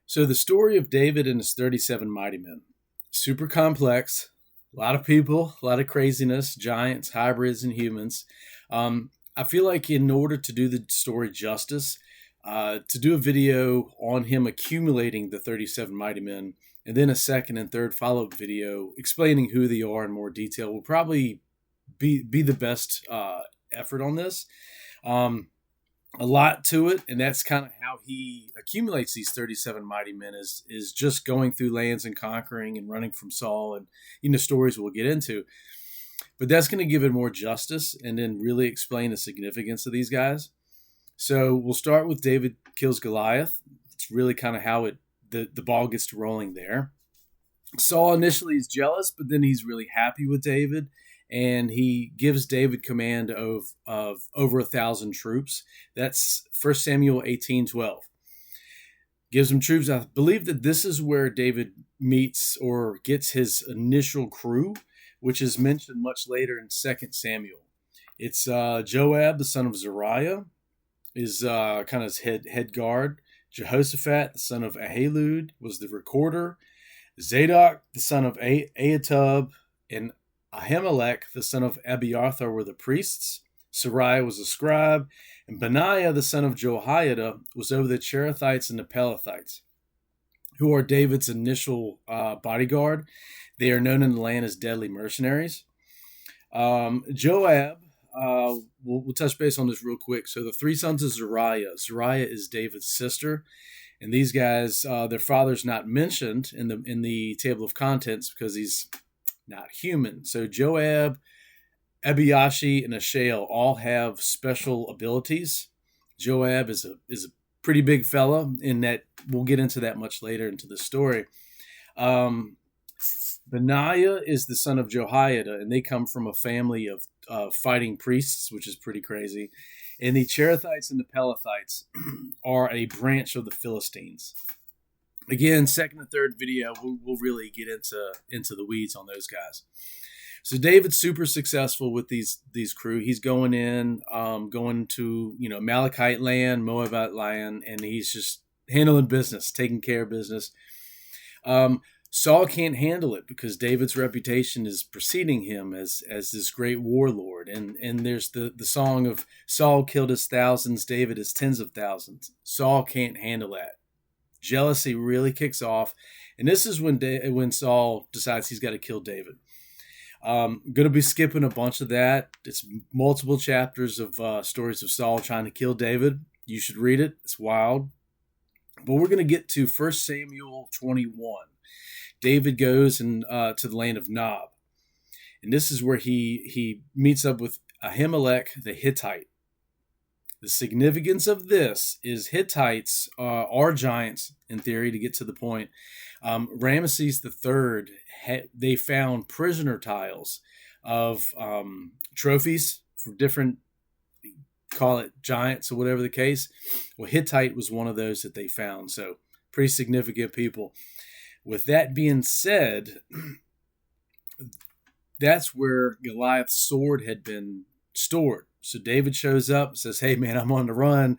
So the story of David and his 37 mighty men, super complex, a lot of people, a lot of craziness, giants, hybrids, and humans. I feel like in order to do the story justice, to do a video on him accumulating the 37 mighty men, and then a second and third follow-up video explaining who they are in more detail will probably be the best effort on this. A lot to it, and that's kind of how he accumulates these 37 mighty men is just going through lands and conquering and running from Saul, and stories we'll get into. But that's going to give it more justice and then really explain the significance of these guys. So we'll start with David kills Goliath. It's really kind of how the ball gets to rolling there. Saul initially is jealous, but then he's really happy with David, and he gives David command of over 1,000 troops. That's 1 Samuel 18:12. Gives him troops. I believe that this is where David meets or gets his initial crew, which is mentioned much later in 2 Samuel. It's Joab, the son of Zeruiah, is kind of his head guard. Jehoshaphat, the son of Ahilud, was the recorder. Zadok, the son of Ahitub, and Ahimelech, the son of Abiathar, were the priests. Sariah was a scribe, and Benaiah, the son of Jehoiada, was over the Cherethites and the Pelethites, who are David's initial bodyguard. They are known in the land as deadly mercenaries. Joab, we'll touch base on this real quick. So the three sons of Zeruiah. Zeruiah is David's sister, and these guys, their father's not mentioned in the table of contents because he's not human. So Joab, Abiashi, and Ashael all have special abilities. Joab is a pretty big fella, in that we'll get into that much later into the story. Benaiah is the son of Jehoiada, and they come from a family of fighting priests, which is pretty crazy. And the Cherethites and the Pelethites are a branch of the Philistines. Again, second and third video, we'll really get into the weeds on those guys. So David's super successful with these crew. He's going to Amalekite land, Moabite land, and he's just handling business, taking care of business. Saul can't handle it because David's reputation is preceding him as this great warlord. And there's the song of Saul killed his thousands, David his tens of thousands. Saul can't handle that. Jealousy really kicks off, and this is when Saul decides he's got to kill David. Going to be skipping a bunch of that. It's multiple chapters of stories of Saul trying to kill David. You should read it. It's wild. But we're going to get to 1 Samuel 21. David goes to the land of Nob, and this is where he meets up with Ahimelech the Hittite. The significance of this is Hittites are giants, in theory, to get to the point. Ramesses III, they found prisoner tiles of trophies for different, call it giants or whatever the case. Well, Hittite was one of those that they found, so pretty significant people. With that being said, that's where Goliath's sword had been stored. So David shows up and says, "Hey, man, I'm on the run.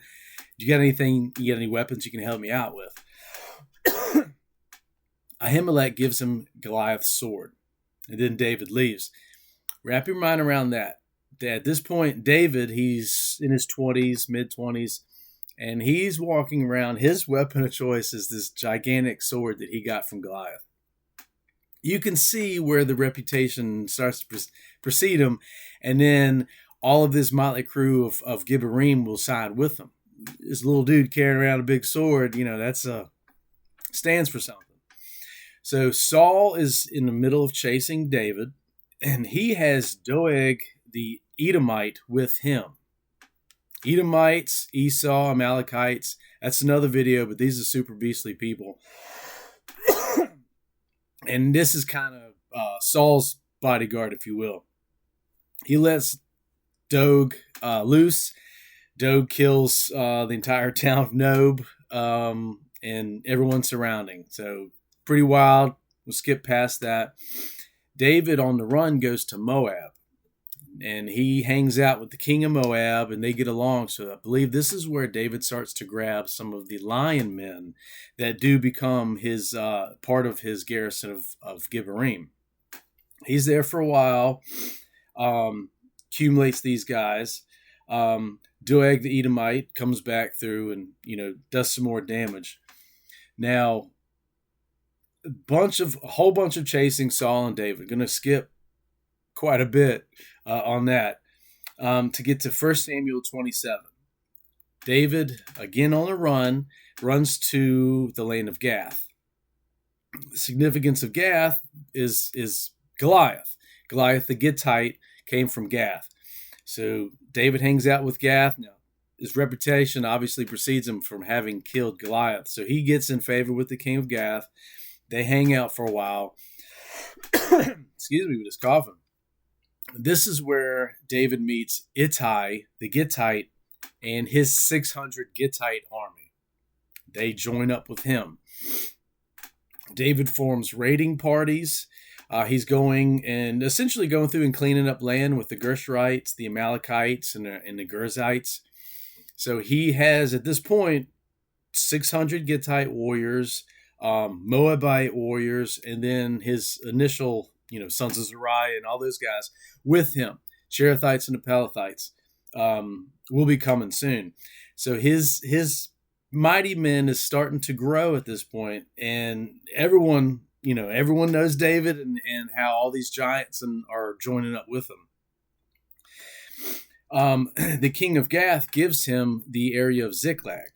Do you got anything? You got any weapons you can help me out with?" Ahimelech gives him Goliath's sword, and then David leaves. Wrap your mind around that. At this point, David, he's in his 20s, mid-20s, and he's walking around. His weapon of choice is this gigantic sword that he got from Goliath. You can see where the reputation starts to precede him, and then all of this motley crew of Gibborim will side with him. This little dude carrying around a big sword, that's stands for something. So Saul is in the middle of chasing David, and he has Doeg the Edomite with him. Edomites, Esau, Amalekites, that's another video, but these are super beastly people. And this is kind of Saul's bodyguard, if you will. He lets Doeg loose. Doeg kills the entire town of Nob and everyone surrounding. So pretty wild. We'll skip past that. David on the run goes to Moab. and he hangs out with the king of Moab, and they get along. So I believe this is where David starts to grab some of the lion men that do become his part of his garrison of Gibborim. He's there for a while, accumulates these guys. Doeg the Edomite comes back through and does some more damage. Now, a whole bunch of chasing Saul and David. Going to skip quite a bit on that to get to 1 Samuel 27. David, again on a run, runs to the land of Gath. The significance of Gath is Goliath. Goliath the Gittite came from Gath. So David hangs out with Gath. Now, his reputation obviously precedes him from having killed Goliath. So he gets in favor with the king of Gath. They hang out for a while. Excuse me, with his coughing. This is where David meets Ittai, the Gittite, and his 600 Gittite army. They join up with him. David forms raiding parties. He's going and essentially going through and cleaning up land with the Gershurites, the Amalekites, and the Girzites. So he has, at this point, 600 Gittite warriors, Moabite warriors, and then his initial, sons of Zeruiah and all those guys with him. Cherethites and the Pelethites will be coming soon. So his mighty men is starting to grow at this point, and everyone knows David and how all these giants are joining up with him. The king of Gath gives him the area of Ziklag.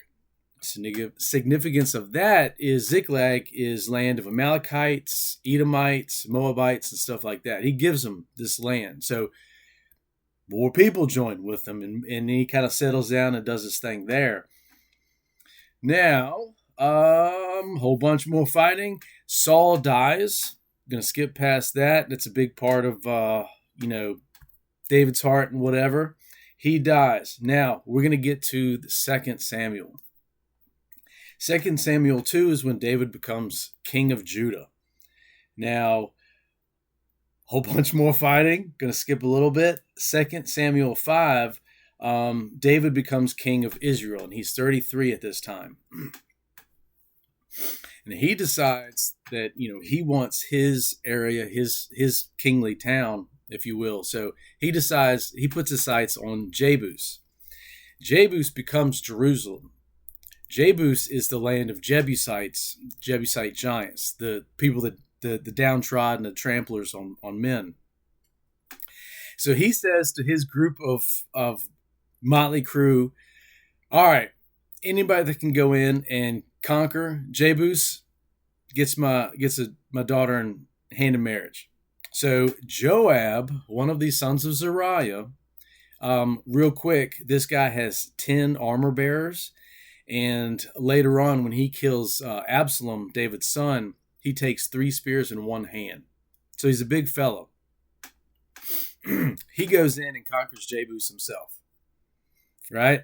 Significance of that is Ziklag is land of Amalekites, Edomites, Moabites, and stuff like that. He gives them this land. So more people join with him, and he kind of settles down and does his thing there. Now, whole bunch more fighting. Saul dies. I'm going to skip past that. That's a big part of, David's heart and whatever. He dies. Now, we're going to get to the 2 Samuel. 2 Samuel 2 is when David becomes king of Judah. Now, whole bunch more fighting. Going to skip a little bit. 2 Samuel 5, David becomes king of Israel, and he's 33 at this time. And he decides that, he wants his area, his kingly town, if you will. So he puts his sights on Jabus. Jabus becomes Jerusalem. Jabus is the land of Jebusites, Jebusite giants, the people that the downtrodden, the tramplers on men. So he says to his group of motley crew, all right, anybody that can go in and conquer Jabus gets my daughter in hand in marriage. So Joab, one of these sons of Zeruiah, real quick, this guy has 10 armor bearers. And later on, when he kills Absalom, David's son, he takes 3 spears in one hand. So he's a big fellow. He goes in and conquers Jabus himself. Right?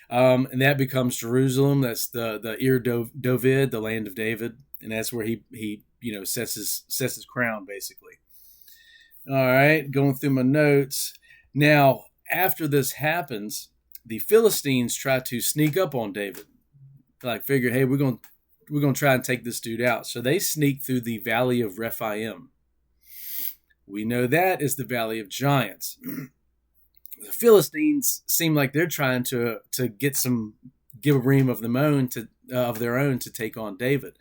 And that becomes Jerusalem. That's the Ir David, the land of David. And that's where he sets his crown, basically. All right, going through my notes. Now, after this happens, the Philistines try to sneak up on David. Figure, hey, we're gonna try and take this dude out. So they sneak through the valley of Rephaim. We know that is the valley of giants. The Philistines seem like they're trying to get some Gibborim of their own to take on David.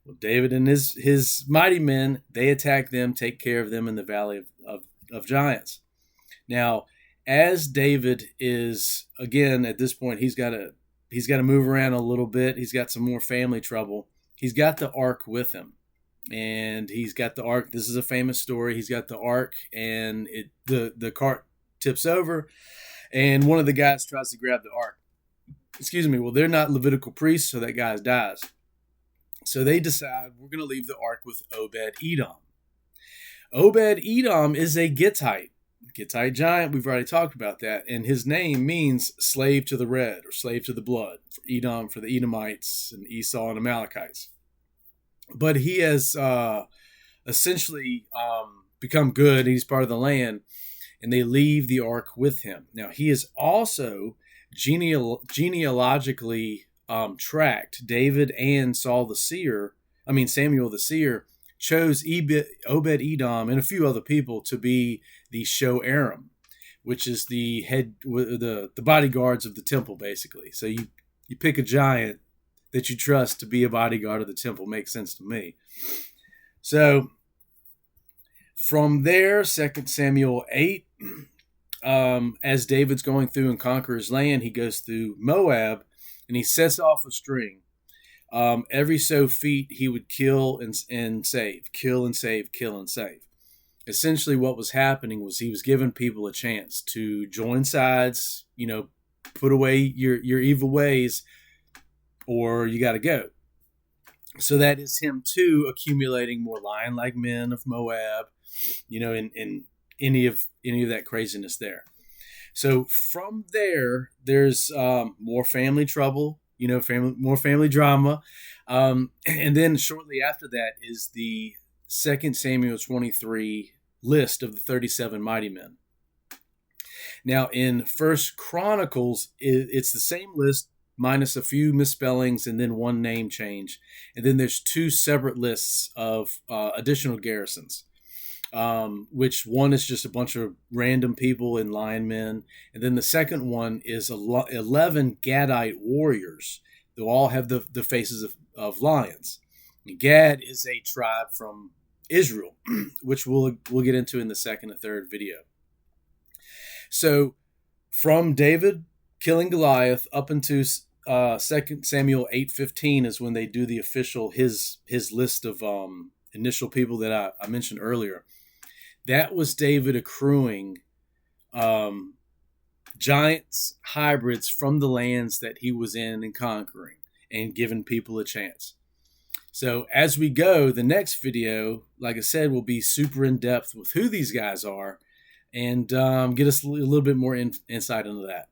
Well, David and his mighty men, they attack them, take care of them in the valley of giants. Now, as David is, again, at this point, he's got to move around a little bit. He's got some more family trouble. He's got the ark with him. And he's got the ark. This is a famous story. He's got the ark, and the cart tips over, and one of the guys tries to grab the ark. Excuse me. Well, they're not Levitical priests, so that guy dies. So they decide, we're going to leave the ark with Obed-Edom. Obed-Edom is a Gittite giant. We've already talked about that. And his name means slave to the red or slave to the blood. Edom for the Edomites and Esau and Amalekites. But he has essentially become good. He's part of the land. and they leave the ark with him. Now, he is also genealogically tracked. David and Samuel the seer chose Obed-Edom and a few other people to be the Shoarim, which is the bodyguards of the temple, basically. So you pick a giant that you trust to be a bodyguard of the temple. Makes sense to me. So from there, 2 Samuel 8, as David's going through and conquer his land, he goes through Moab, and he sets off a string. Every so feet, he would kill and save, kill and save, kill and save. Essentially, what was happening was he was giving people a chance to join sides, put away your evil ways, or you got to go. So that is him, too, accumulating more lion-like men of Moab, in any of that craziness there. So from there, there's more family trouble, more family drama. And then shortly after that is the 2 Samuel 23 list of the 37 mighty men. Now, in First Chronicles, it's the same list minus a few misspellings and then one name change. And then there's two separate lists of additional garrisons, which one is just a bunch of random people and lion men. And then the second one is 11 Gadite warriors who all have the faces of lions. And Gad is a tribe from Israel, which we'll get into in the second and third video. So from David killing Goliath up into 2 Samuel 8:15 is when they do the official his list of initial people that I mentioned earlier. That was David accruing giants, hybrids from the lands that he was in and conquering, and giving people a chance. So as we go, the next video, like I said, will be super in depth with who these guys are, and get us a little bit more insight into that.